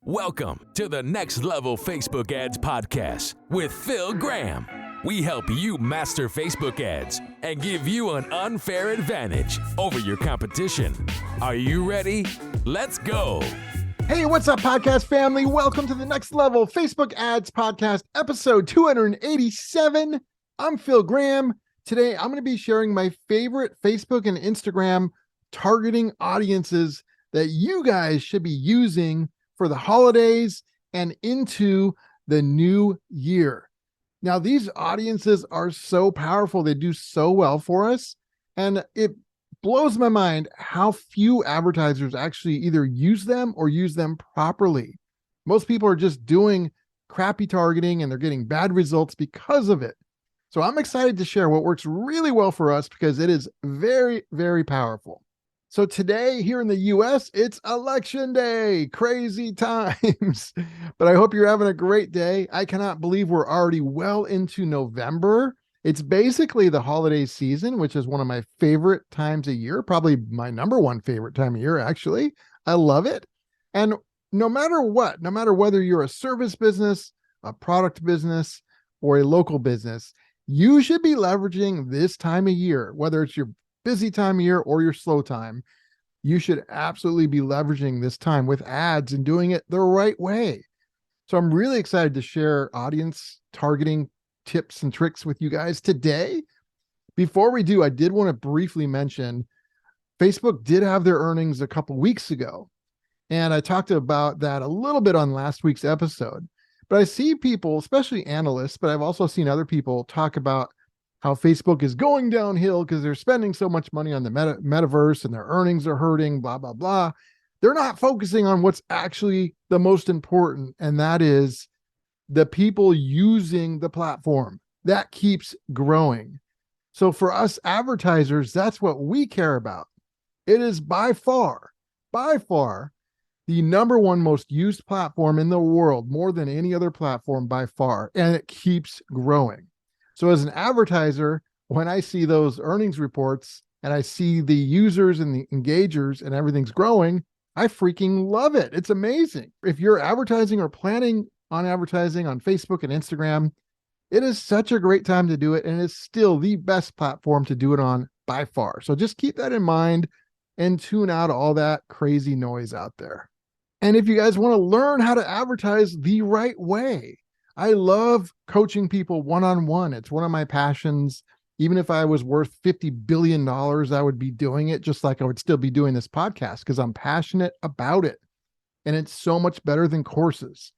Welcome to the Next Level Facebook Ads Podcast with Phil Graham. We help you master Facebook ads and give you an unfair advantage over your competition. Are you ready? Let's go. Hey, what's up, podcast family? Welcome to the Next Level Facebook Ads Podcast, episode 287. I'm Phil Graham. Today, I'm going to be sharing my favorite Facebook and Instagram targeting audiences that you guys should be using for the holidays and into the new year. Now, these audiences are so powerful. They do so well for us. And it blows my mind how few advertisers actually either use them or use them properly. Most people are just doing crappy targeting and they're getting bad results because of it. So I'm excited to share what works really well for us because it is very, very powerful. So today here in the US, it's election day, crazy times, but I hope you're having a great day. I cannot believe we're already well into November. It's basically the holiday season, which is one of my favorite times of year, probably my number one favorite time of year, actually. I love it. And no matter what, no matter whether you're a service business, a product business, or a local business, you should be leveraging this time of year, whether it's your busy time of year or your slow time. You should absolutely be leveraging this time with ads and doing it the right way. So I'm really excited to share audience targeting tips and tricks with you guys today. Before we do, I did want to briefly mention Facebook did have their earnings a couple weeks ago. And I talked about that a little bit on last week's episode. But I see people, especially analysts, but I've also seen other people talk about how Facebook is going downhill because they're spending so much money on the metaverse and their earnings are hurting, blah, blah, blah. They're not focusing on what's actually the most important, and that is the people using the platform. That keeps growing. So for us advertisers, that's what we care about. It is by far, the number one most used platform in the world, more than any other platform by far, and it keeps growing. So as an advertiser, when I see those earnings reports and I see the users and the engagers and everything's growing, I freaking love it. It's amazing. If you're advertising or planning on advertising on Facebook and Instagram, it is such a great time to do it. And it's still the best platform to do it on by far. So just keep that in mind and tune out all that crazy noise out there. And if you guys want to learn how to advertise the right way, I love coaching people one-on-one. It's one of my passions. Even if I was worth $50 billion, I would be doing it just like I would still be doing this podcast because I'm passionate about it. And it's so much better than courses.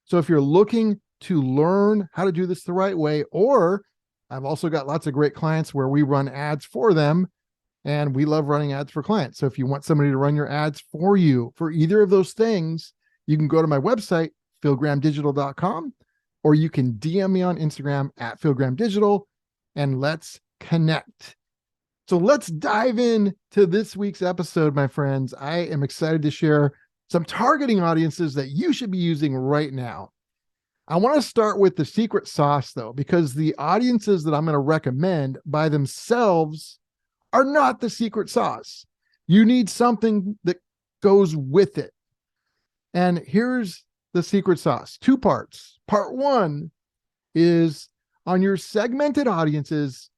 So if you're looking to learn how to do this the right way, or I've also got lots of great clients where we run ads for them and we love running ads for clients. So if you want somebody to run your ads for you for either of those things, you can go to my website, philgrahamdigital.com. Or you can DM me on Instagram at philgrahamdigital and let's connect. So let's dive in to this week's episode, my friends. I am excited to share some targeting audiences that you should be using right now. I want to start with the secret sauce, though, because the audiences that I'm going to recommend by themselves are not the secret sauce. You need something that goes with it. And here's the secret sauce, two parts. Part one is on your segmented audiences,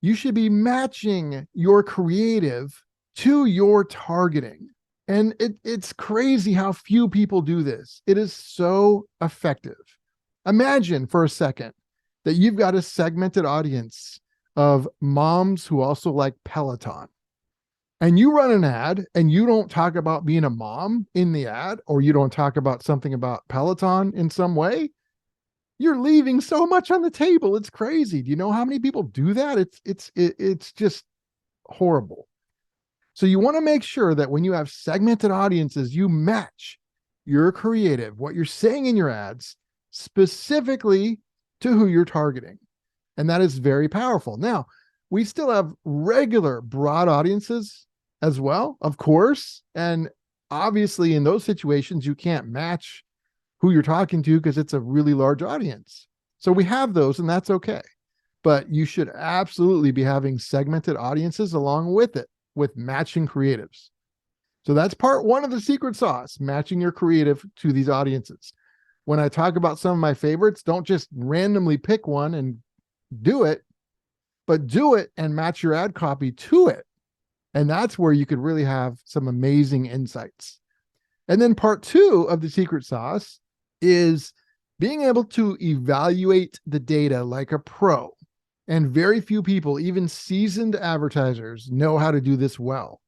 you should be matching your creative to your targeting. And it's crazy how few people do this. It is so effective. Imagine for a second that you've got a segmented audience of moms who also like Peloton. And you run an ad and you don't talk about being a mom in the ad, or you don't talk about something about Peloton in some way. You're leaving so much on the table. It's crazy. Do you know how many people do that? It's just horrible. So you want to make sure that when you have segmented audiences, you match your creative, what you're saying in your ads, specifically to who you're targeting. And that is very powerful. Now, we still have regular broad audiences as well, of course. And obviously in those situations, you can't match who you're talking to because it's a really large audience. So we have those and that's okay. But you should absolutely be having segmented audiences along with it, with matching creatives. So that's part one of the secret sauce, matching your creative to these audiences. When I talk about some of my favorites, don't just randomly pick one and do it, but do it and match your ad copy to it. And that's where you could really have some amazing insights. And then part two of the secret sauce is being able to evaluate the data like a pro. And very few people, even seasoned advertisers, know how to do this well.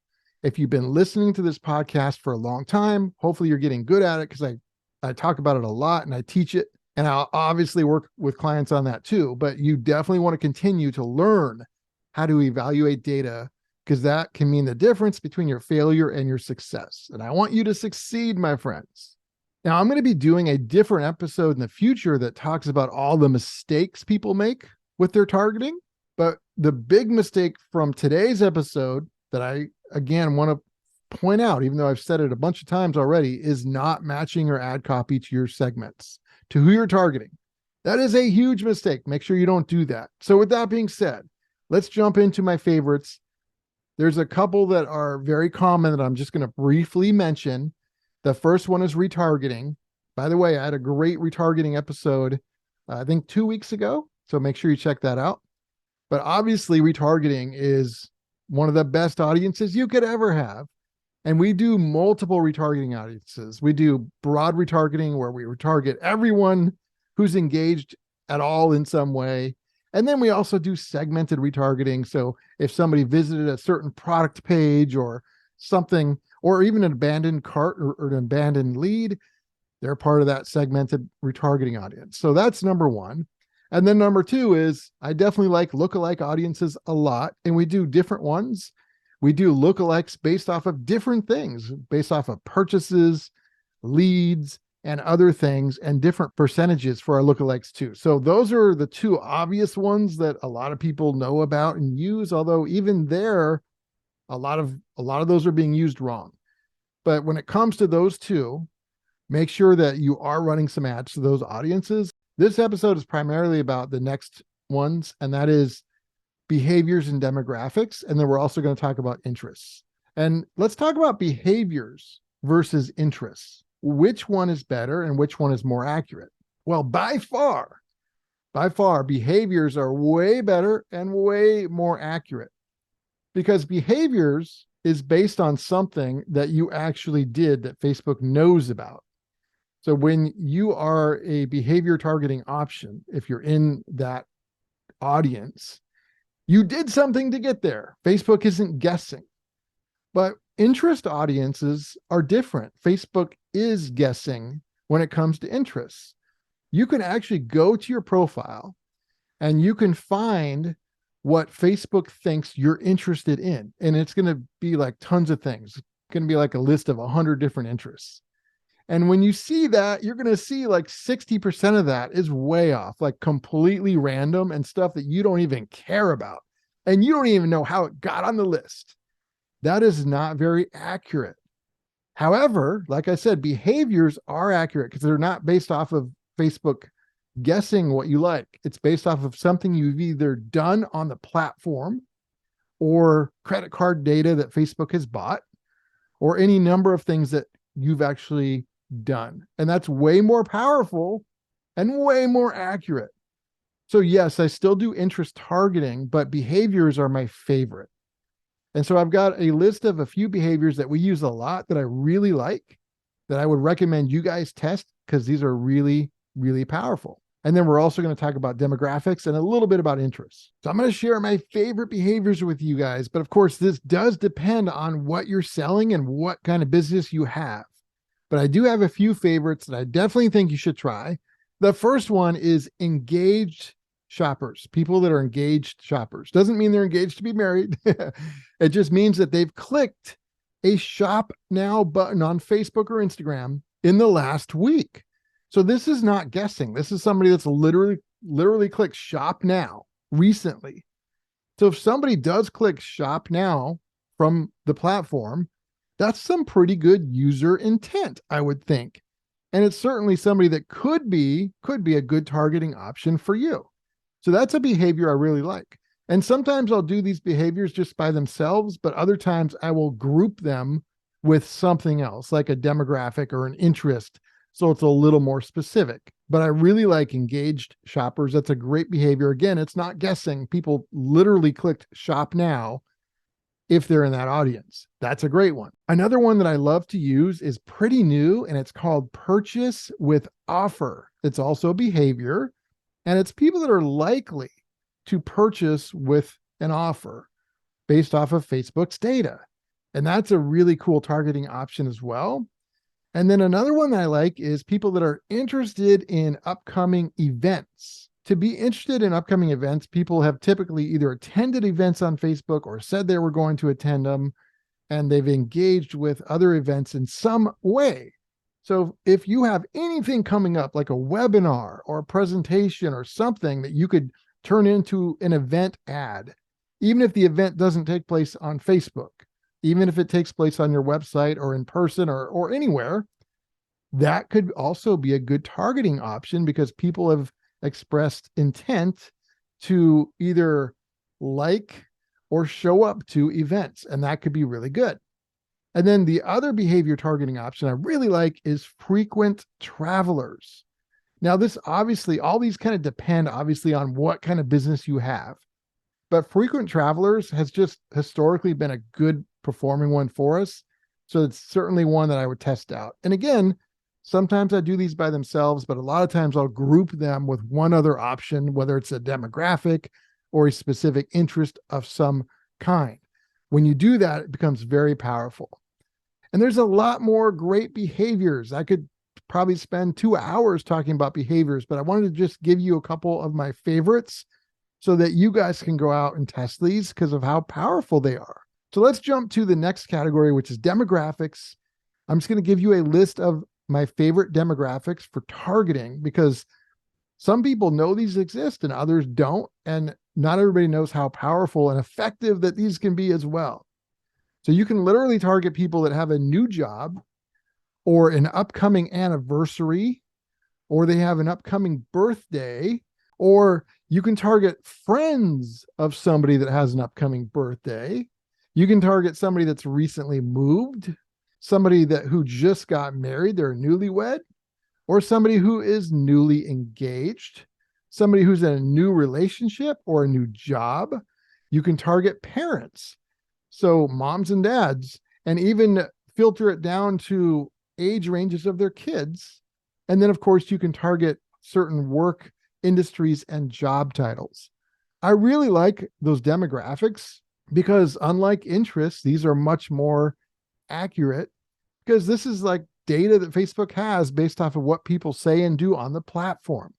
If you've been listening to this podcast for a long time, hopefully you're getting good at it, because I talk about it a lot and I teach it. And I'll obviously work with clients on that too. But you definitely want to continue to learn how to evaluate data, because that can mean the difference between your failure and your success. And I want you to succeed, my friends. Now, I'm going to be doing a different episode in the future that talks about all the mistakes people make with their targeting. But the big mistake from today's episode that I, again, want to point out, even though I've said it a bunch of times already, is not matching your ad copy to your segments, to who you're targeting. That is a huge mistake. Make sure you don't do that. So with that being said, let's jump into my favorites. There's a couple that are very common that I'm just going to briefly mention. The first one is retargeting. By the way, I had a great retargeting episode, I think 2 weeks ago. So make sure you check that out. But obviously, retargeting is one of the best audiences you could ever have. And we do multiple retargeting audiences. We do broad retargeting, where we retarget everyone who's engaged at all in some way. And then we also do segmented retargeting. So if somebody visited a certain product page or something, or even an abandoned cart or an abandoned lead, they're part of that segmented retargeting audience. So that's number one. And then number two is, I definitely like lookalike audiences a lot. And we do different ones. We do lookalikes based off of different things, based off of purchases, leads, and other things, and different percentages for our lookalikes too. So those are the two obvious ones that a lot of people know about and use, although even there, a lot of those are being used wrong. But when it comes to those two, make sure that you are running some ads to those audiences. This episode is primarily about the next ones, and that is behaviors and demographics. And then we're also going to talk about interests. And let's talk about behaviors versus interests. Which one is better and which one is more accurate? Well, by far, behaviors are way better and way more accurate, because behaviors is based on something that you actually did that Facebook knows about. So when you are a behavior targeting option, if you're in that audience, you did something to get there. Facebook isn't guessing. But interest audiences are different. Facebook is guessing when it comes to interests. You can actually go to your profile and you can find what Facebook thinks you're interested in. And it's going to be like tons of things. It's going to be like a list of 100 different interests. And when you see that, you're going to see like 60% of that is way off, like completely random and stuff that you don't even care about. And you don't even know how it got on the list. That is not very accurate. However, like I said, behaviors are accurate because they're not based off of Facebook guessing what you like. It's based off of something you've either done on the platform, or credit card data that Facebook has bought, or any number of things that you've actually done. And that's way more powerful and way more accurate. So yes, I still do interest targeting, but behaviors are my favorite. And so I've got a list of a few behaviors that we use a lot that I really like, that I would recommend you guys test, because these are really, really powerful. And then we're also going to talk about demographics and a little bit about interests. So I'm going to share my favorite behaviors with you guys. But of course, this does depend on what you're selling and what kind of business you have. But I do have a few favorites that I definitely think you should try. The first one is engaged shoppers, people that are engaged shoppers. Doesn't mean they're engaged to be married. It just means that they've clicked a shop now button on Facebook or Instagram in the last week. So this is not guessing. This is somebody that's literally clicked shop now recently. So if somebody does click shop now from the platform, that's some pretty good user intent, I would think. And it's certainly somebody that could be a good targeting option for you. So that's a behavior I really like. And sometimes I'll do these behaviors just by themselves, but other times I will group them with something else, like a demographic or an interest. So it's a little more specific. But I really like engaged shoppers. That's a great behavior. Again, it's not guessing. People literally clicked shop now if they're in that audience. That's a great one. Another one that I love to use is pretty new, and it's called purchase with offer. It's also a behavior, and it's people that are likely to purchase with an offer based off of Facebook's data. And that's a really cool targeting option as well. And then another one that I like is people that are interested in upcoming events. To be interested in upcoming events, people have typically either attended events on Facebook or said they were going to attend them, and they've engaged with other events in some way. So if you have anything coming up, like a webinar or a presentation or something that you could turn into an event ad, even if the event doesn't take place on Facebook, even if it takes place on your website or in person or anywhere, that could also be a good targeting option because people have expressed intent to either like or show up to events, and that could be really good. And then the other behavior targeting option I really like is frequent travelers. Now, this obviously, all these kind of depend obviously on what kind of business you have, but frequent travelers has just historically been a good performing one for us. So it's certainly one that I would test out. And again, sometimes I do these by themselves, but a lot of times I'll group them with one other option, whether it's a demographic or a specific interest of some kind. When you do that, it becomes very powerful. And there's a lot more great behaviors. I could probably spend 2 hours talking about behaviors, but I wanted to just give you a couple of my favorites so that you guys can go out and test these because of how powerful they are. So let's jump to the next category, which is demographics. I'm just going to give you a list of my favorite demographics for targeting because some people know these exist and others don't. And not everybody knows how powerful and effective that these can be as well. So you can literally target people that have a new job or an upcoming anniversary, or they have an upcoming birthday, or you can target friends of somebody that has an upcoming birthday. You can target somebody that's recently moved, somebody who just got married, they're newlywed, or somebody who is newly engaged, somebody who's in a new relationship or a new job. You can target parents, so moms and dads, and even filter it down to age ranges of their kids. And then, of course, you can target certain work industries and job titles. I really like those demographics because unlike interests, these are much more accurate because this is like data that Facebook has based off of what people say and do on the platform.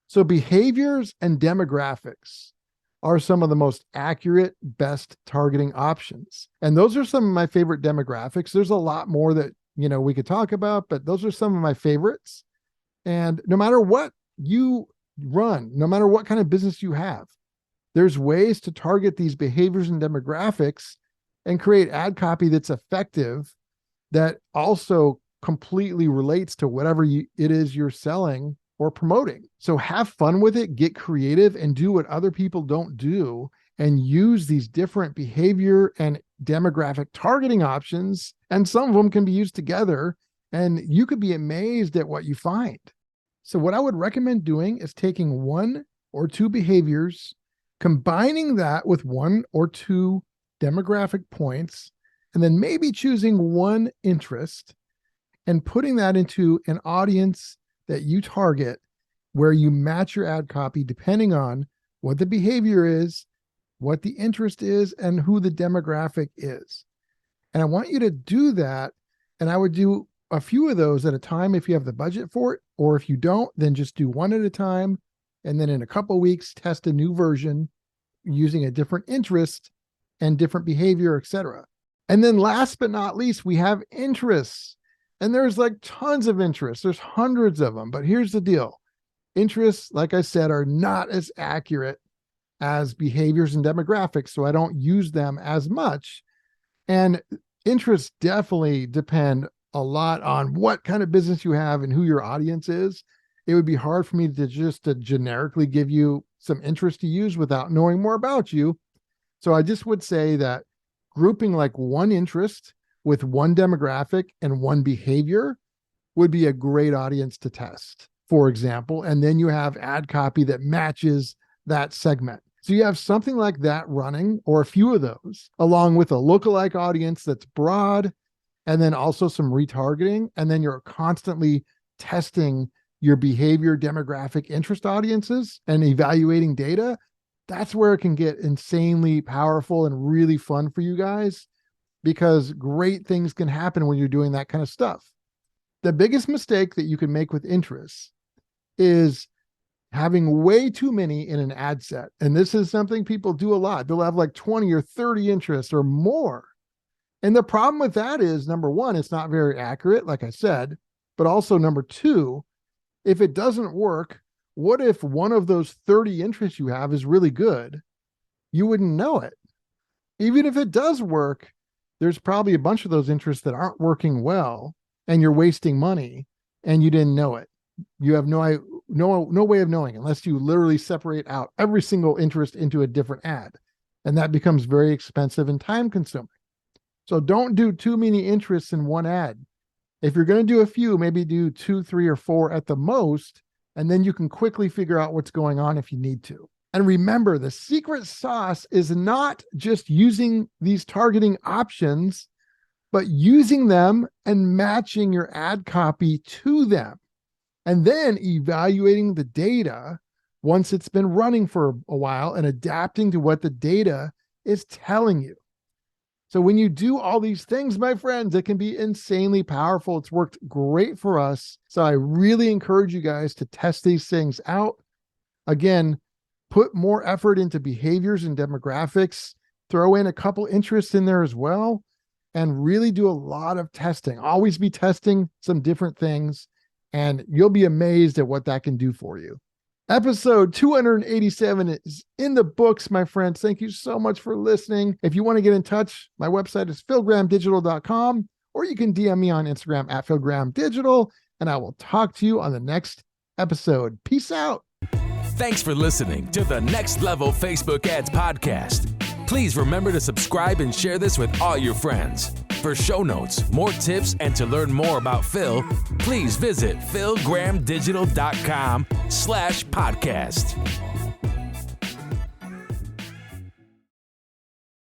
So behaviors and demographics are some of the most accurate, best targeting options. And those are some of my favorite demographics. There's a lot more that, we could talk about, but those are some of my favorites. And no matter what you run, no matter what kind of business you have, there's ways to target these behaviors and demographics and create ad copy that's effective, that also completely relates to whatever it is you're selling or promoting. So have fun with it, get creative, and do what other people don't do, and use these different behavior and demographic targeting options. And some of them can be used together, and you could be amazed at what you find. So what I would recommend doing is taking 1 or 2 behaviors, combining that with 1 or 2 demographic points, and then maybe choosing 1 interest and putting that into an audience that you target, where you match your ad copy depending on what the behavior is, what the interest is, and who the demographic is. And I want you to do that. And I would do a few of those at a time if you have the budget for it, or if you don't, then just do 1 at a time. And then in a couple of weeks, test a new version using a different interest and different behavior, etc. And then last but not least, we have interests. And there's like tons of interests. There's hundreds of them. But here's the deal. Interests, like I said, are not as accurate as behaviors and demographics, so I don't use them as much. And interests definitely depend a lot on what kind of business you have and who your audience is. It would be hard for me to just generically give you some interest to use without knowing more about you. So I just would say that grouping like 1 interest with one demographic and one behavior would be a great audience to test, for example. And then you have ad copy that matches that segment. So you have something like that running, or a few of those, along with a lookalike audience that's broad, and then also some retargeting. And then you're constantly testing your behavior, demographic, interest audiences and evaluating data. That's where it can get insanely powerful and really fun for you guys, because great things can happen when you're doing that kind of stuff. The biggest mistake that you can make with interests is having way too many in an ad set. And this is something people do a lot. They'll have like 20 or 30 interests or more. And the problem with that is, number one, it's not very accurate, like I said, but also number two, if it doesn't work, what if one of those 30 interests you have is really good? You wouldn't know it. Even if it does work, there's probably a bunch of those interests that aren't working well, and you're wasting money and you didn't know it. You have no way of knowing unless you literally separate out every single interest into a different ad. And that becomes very expensive and time consuming. So don't do too many interests in one ad. If you're going to do a few, maybe do 2, 3, or 4 at the most, and then you can quickly figure out what's going on if you need to. And remember, the secret sauce is not just using these targeting options, but using them and matching your ad copy to them. And then evaluating the data once it's been running for a while and adapting to what the data is telling you. So when you do all these things, my friends, it can be insanely powerful. It's worked great for us. So I really encourage you guys to test these things out. Again, put more effort into behaviors and demographics, throw in a couple interests in there as well, and really do a lot of testing. Always be testing some different things, and you'll be amazed at what that can do for you. Episode 287 is in the books, my friends. Thank you so much for listening. If you want to get in touch, my website is philgrahamdigital.com, or you can DM me on Instagram at philgrahamdigital, and I will talk to you on the next episode. Peace out. Thanks for listening to the Next Level Facebook Ads Podcast. Please remember to subscribe and share this with all your friends. For show notes, more tips, and to learn more about Phil, please visit philgrahamdigital.com/podcast.